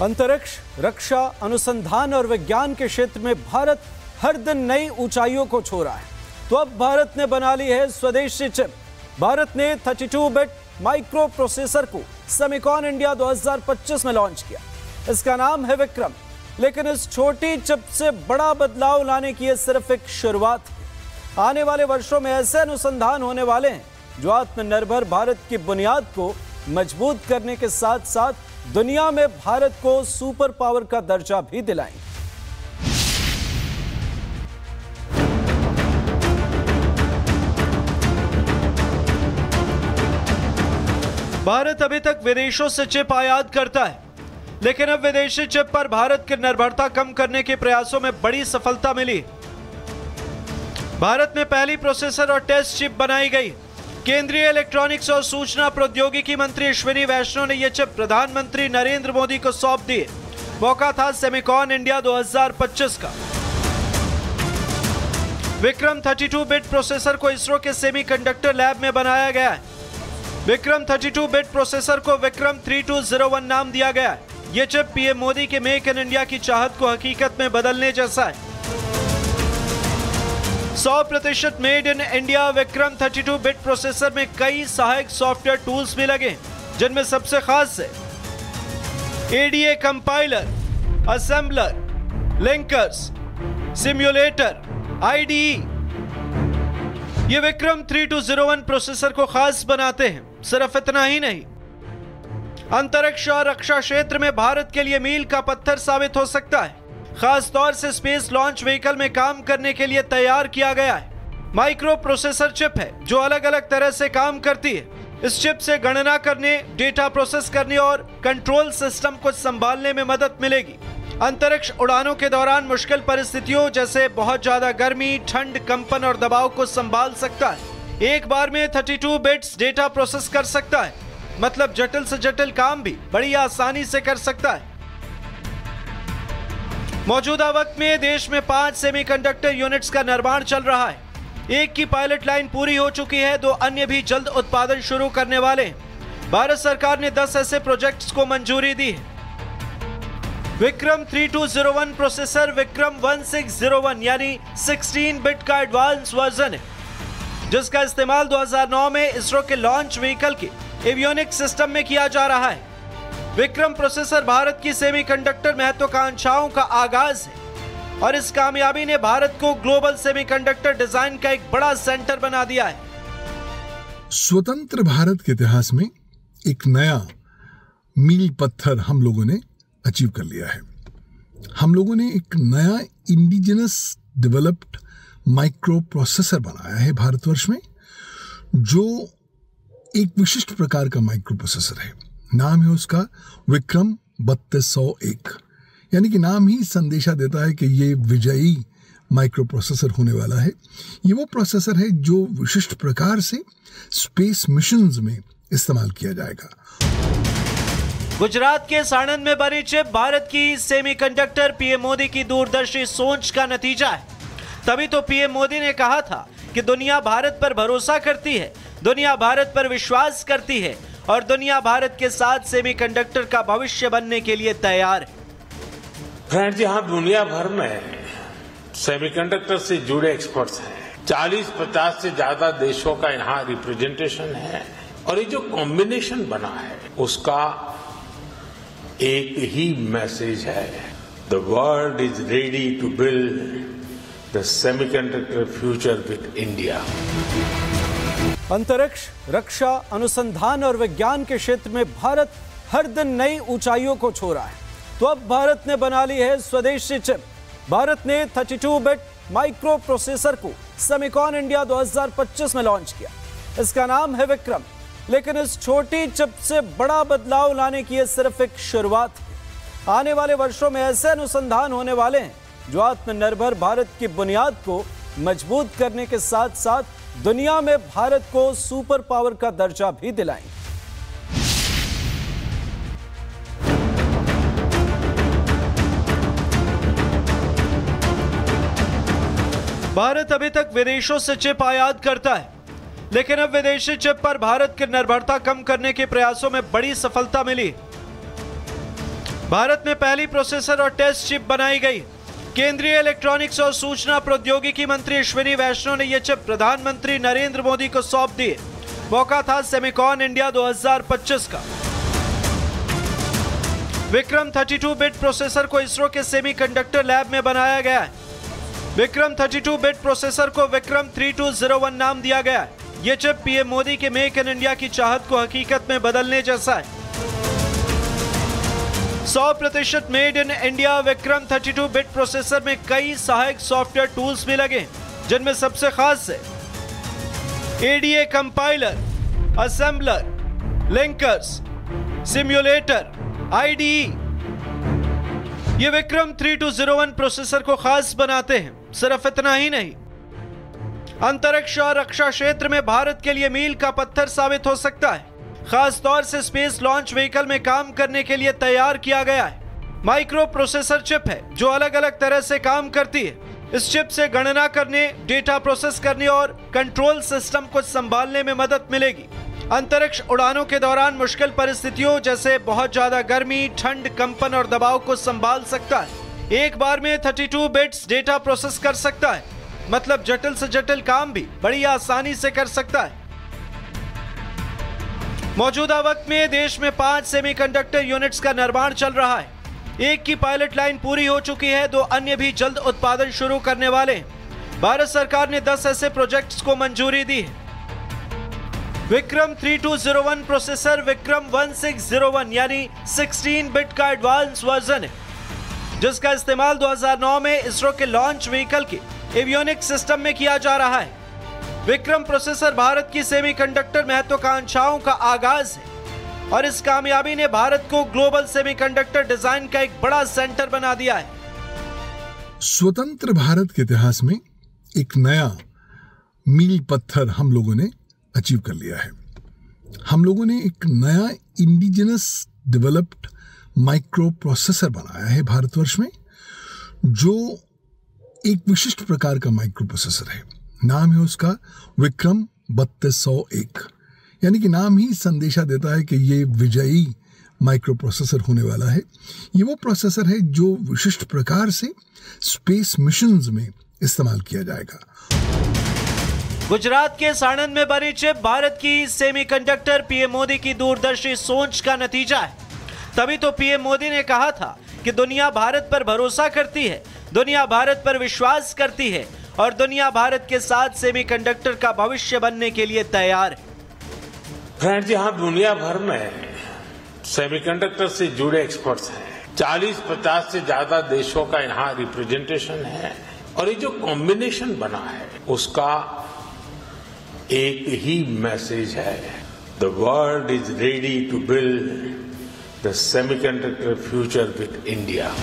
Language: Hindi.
अंतरिक्ष, रक्षा, अनुसंधान और विज्ञान के क्षेत्र में भारत हर दिन नई ऊंचाइयों को छू रहा है। तो अब भारत ने बना ली है स्वदेशी चिप। भारत ने 32 बिट माइक्रो प्रोसेसर को सेमिकॉन इंडिया 2025 में लॉन्च किया। इसका नाम है विक्रम। लेकिन इस छोटी चिप से बड़ा बदलाव लाने की यह सिर्फ एक शुरुआत है। आने वाले वर्षों में ऐसे अनुसंधान होने वाले हैं जो आत्मनिर्भर भारत की बुनियाद को मजबूत करने के साथ साथ दुनिया में भारत को सुपर पावर का दर्जा भी दिलाएंगे। भारत अभी तक विदेशों से चिप आयात करता है, लेकिन अब विदेशी चिप पर भारत की निर्भरता कम करने के प्रयासों में बड़ी सफलता मिली। भारत में पहली प्रोसेसर और टेस्ट चिप बनाई गई। केंद्रीय इलेक्ट्रॉनिक्स और सूचना प्रौद्योगिकी मंत्री अश्विनी वैष्णव ने यह चिप प्रधानमंत्री नरेंद्र मोदी को सौंप दी। मौका था सेमिकॉन इंडिया 2025 का। विक्रम 32 बिट प्रोसेसर को इसरो के सेमीकंडक्टर लैब में बनाया गया है। विक्रम 32 बिट प्रोसेसर को विक्रम 3201 नाम दिया गया है। यह चिप पीएम मोदी के मेक इन इंडिया की चाहत को हकीकत में बदलने जैसा है। 100% made in India Vikram 32 bit processor में कई सहायक सॉफ्टवेयर टूल्स भी लगे, जिनमें सबसे खास है ADA compiler, assembler, linkers, simulator, IDE. ये विक्रम 3201 प्रोसेसर को खास बनाते हैं। सिर्फ इतना ही नहीं, अंतरिक्ष और रक्षा क्षेत्र में भारत के लिए मील का पत्थर साबित हो सकता है। खास तौर से स्पेस लॉन्च व्हीकल में काम करने के लिए तैयार किया गया है। माइक्रो प्रोसेसर चिप है जो अलग अलग तरह से काम करती है। इस चिप से गणना करने, डेटा प्रोसेस करने और कंट्रोल सिस्टम को संभालने में मदद मिलेगी। अंतरिक्ष उड़ानों के दौरान मुश्किल परिस्थितियों जैसे बहुत ज्यादा गर्मी, ठंड, कंपन और दबाव को संभाल सकता है। एक बार में 32 बिट्स डेटा प्रोसेस कर सकता है, मतलब जटिल से जटिल काम भी बड़ी आसानी से कर सकता है। मौजूदा वक्त में देश में 5 सेमीकंडक्टर यूनिट्स का निर्माण चल रहा है। एक की पायलट लाइन पूरी हो चुकी है, 2 अन्य भी जल्द उत्पादन शुरू करने वाले हैं। भारत सरकार ने 10 ऐसे प्रोजेक्ट्स को मंजूरी दी है। विक्रम 3201 प्रोसेसर विक्रम 1601 यानी 16 बिट का एडवांस वर्जन है, जिसका इस्तेमाल 2009 में इसरो के लॉन्च व्हीकल के एवियोनिक्स सिस्टम में किया जा रहा है। विक्रम प्रोसेसर भारत की सेमीकंडक्टर महत्वाकांक्षाओं का आगाज है और इस कामयाबी ने भारत को ग्लोबल सेमीकंडक्टर डिजाइन का एक बड़ा सेंटर बना दिया है। स्वतंत्र भारत के इतिहास में एक नया मील पत्थर हम लोगों ने अचीव कर लिया है। हम लोगों ने एक नया इंडिजिनस डेवलप्ड माइक्रो प्रोसेसर बनाया है भारतवर्ष में, जो एक विशिष्ट प्रकार का माइक्रो प्रोसेसर है। नाम है उसका विक्रम 3201, यानी कि नाम ही संदेशा देता है कि ये विजयी माइक्रो प्रोसेसर होने वाला है। ये वो प्रोसेसर है जो विशिष्ट प्रकार से स्पेस मिशंस में इस्तेमाल किया जाएगा। गुजरात के साणंद में बनी चिप भारत की सेमीकंडक्टर पीएम मोदी की दूरदर्शी सोच का नतीजा है। तभी तो पीएम मोदी ने कहा था कि दुनिया भारत पर भरोसा करती है, दुनिया भारत पर विश्वास करती है और दुनिया भारत के साथ सेमीकंडक्टर का भविष्य बनने के लिए तैयार है। फ्रेंड्स, यहाँ दुनिया भर में सेमीकंडक्टर से जुड़े एक्सपर्ट्स हैं। 40-50 से ज्यादा देशों का यहाँ रिप्रेजेंटेशन है और ये जो कॉम्बिनेशन बना है उसका एक ही मैसेज है, the world is ready to build the semiconductor future with India. अंतरिक्ष, रक्षा, अनुसंधान और विज्ञान के क्षेत्र में भारत हर दिन नई ऊंचाइयों को छू रहा है। तो अब भारत ने बना ली है स्वदेशी चिप। भारत ने 32 बिट माइक्रो प्रोसेसर को सेमिकॉन इंडिया 2025 में लॉन्च किया। इसका नाम है विक्रम। लेकिन इस छोटी चिप से बड़ा बदलाव लाने की यह सिर्फ एक शुरुआत है। आने वाले वर्षों में ऐसे अनुसंधान होने वाले हैं जो आत्मनिर्भर भारत की बुनियाद को मजबूत करने के साथ साथ दुनिया में भारत को सुपर पावर का दर्जा भी दिलाएंगे। भारत अभी तक विदेशों से चिप आयात करता है, लेकिन अब विदेशी चिप पर भारत की निर्भरता कम करने के प्रयासों में बड़ी सफलता मिली। भारत में पहली प्रोसेसर और टेस्ट चिप बनाई गई। केंद्रीय इलेक्ट्रॉनिक्स और सूचना प्रौद्योगिकी मंत्री अश्विनी वैष्णव ने यह चिप प्रधानमंत्री नरेंद्र मोदी को सौंप दी। मौका था सेमिकॉन इंडिया 2025 का। विक्रम 32 बिट प्रोसेसर को इसरो के सेमीकंडक्टर लैब में बनाया गया है। विक्रम 32 बिट प्रोसेसर को विक्रम 3201 नाम दिया गया है। यह चिप पीएम मोदी के मेक इन इंडिया की चाहत को हकीकत में बदलने जैसा है। 100% made in India Vikram 32 bit processor में कई सहायक सॉफ्टवेयर टूल्स भी लगे, जिनमें सबसे खास है ADA compiler, assembler, linkers, simulator, IDE. ये विक्रम 3201 प्रोसेसर को खास बनाते हैं। सिर्फ इतना ही नहीं, अंतरिक्ष और रक्षा क्षेत्र में भारत के लिए मील का पत्थर साबित हो सकता है। खास तौर से स्पेस लॉन्च व्हीकल में काम करने के लिए तैयार किया गया है। माइक्रो प्रोसेसर चिप है जो अलग अलग तरह से काम करती है। इस चिप से गणना करने, डेटा प्रोसेस करने और कंट्रोल सिस्टम को संभालने में मदद मिलेगी। अंतरिक्ष उड़ानों के दौरान मुश्किल परिस्थितियों जैसे बहुत ज्यादा गर्मी, ठंड, कंपन और दबाव को संभाल सकता है। एक बार में 32 बिट्स डेटा प्रोसेस कर सकता है, मतलब जटिल से जटिल काम भी बड़ी आसानी से कर सकता है। मौजूदा वक्त में देश में 5 सेमीकंडक्टर यूनिट्स का निर्माण चल रहा है। एक की पायलट लाइन पूरी हो चुकी है, 2 अन्य भी जल्द उत्पादन शुरू करने वाले हैं। भारत सरकार ने 10 ऐसे प्रोजेक्ट्स को मंजूरी दी है। विक्रम 3201 प्रोसेसर विक्रम 1601 यानी 16 बिट का एडवांस वर्जन है, जिसका इस्तेमाल 2009 में इसरो के लॉन्च व्हीकल के एवियोनिक्स सिस्टम में किया जा रहा है। विक्रम प्रोसेसर भारत की सेमीकंडक्टर महत्वाकांक्षाओं का आगाज है और इस कामयाबी ने भारत को ग्लोबल सेमीकंडक्टर डिजाइन का एक बड़ा सेंटर बना दिया है। स्वतंत्र भारत के इतिहास में एक नया मील पत्थर हम लोगों ने अचीव कर लिया है। हम लोगों ने एक नया इंडिजिनस डेवलप्ड माइक्रो प्रोसेसर बनाया है भारतवर्ष में, जो एक विशिष्ट प्रकार का माइक्रो प्रोसेसर है। नाम है उसका विक्रम 3201, यानी कि नाम ही संदेशा देता है कि ये विजयी माइक्रो प्रोसेसर होने वाला है। ये वो प्रोसेसर है जो विशिष्ट प्रकार से स्पेस मिशंस में इस्तेमाल किया जाएगा। गुजरात के साणंद में बनी चिप भारत की सेमीकंडक्टर पीएम मोदी की दूरदर्शी सोच का नतीजा है। तभी तो पीएम मोदी ने कहा था कि दुनिया भारत पर भरोसा करती है, दुनिया भारत पर विश्वास करती है और दुनिया भारत के साथ सेमीकंडक्टर का भविष्य बनने के लिए तैयार है। फ्रेंड्स, यहाँ दुनिया भर में सेमीकंडक्टर से जुड़े एक्सपर्ट्स हैं। 40-50 से ज्यादा देशों का यहाँ रिप्रेजेंटेशन है और ये जो कॉम्बिनेशन बना है उसका एक ही मैसेज है, the world is ready to build the semiconductor future with India.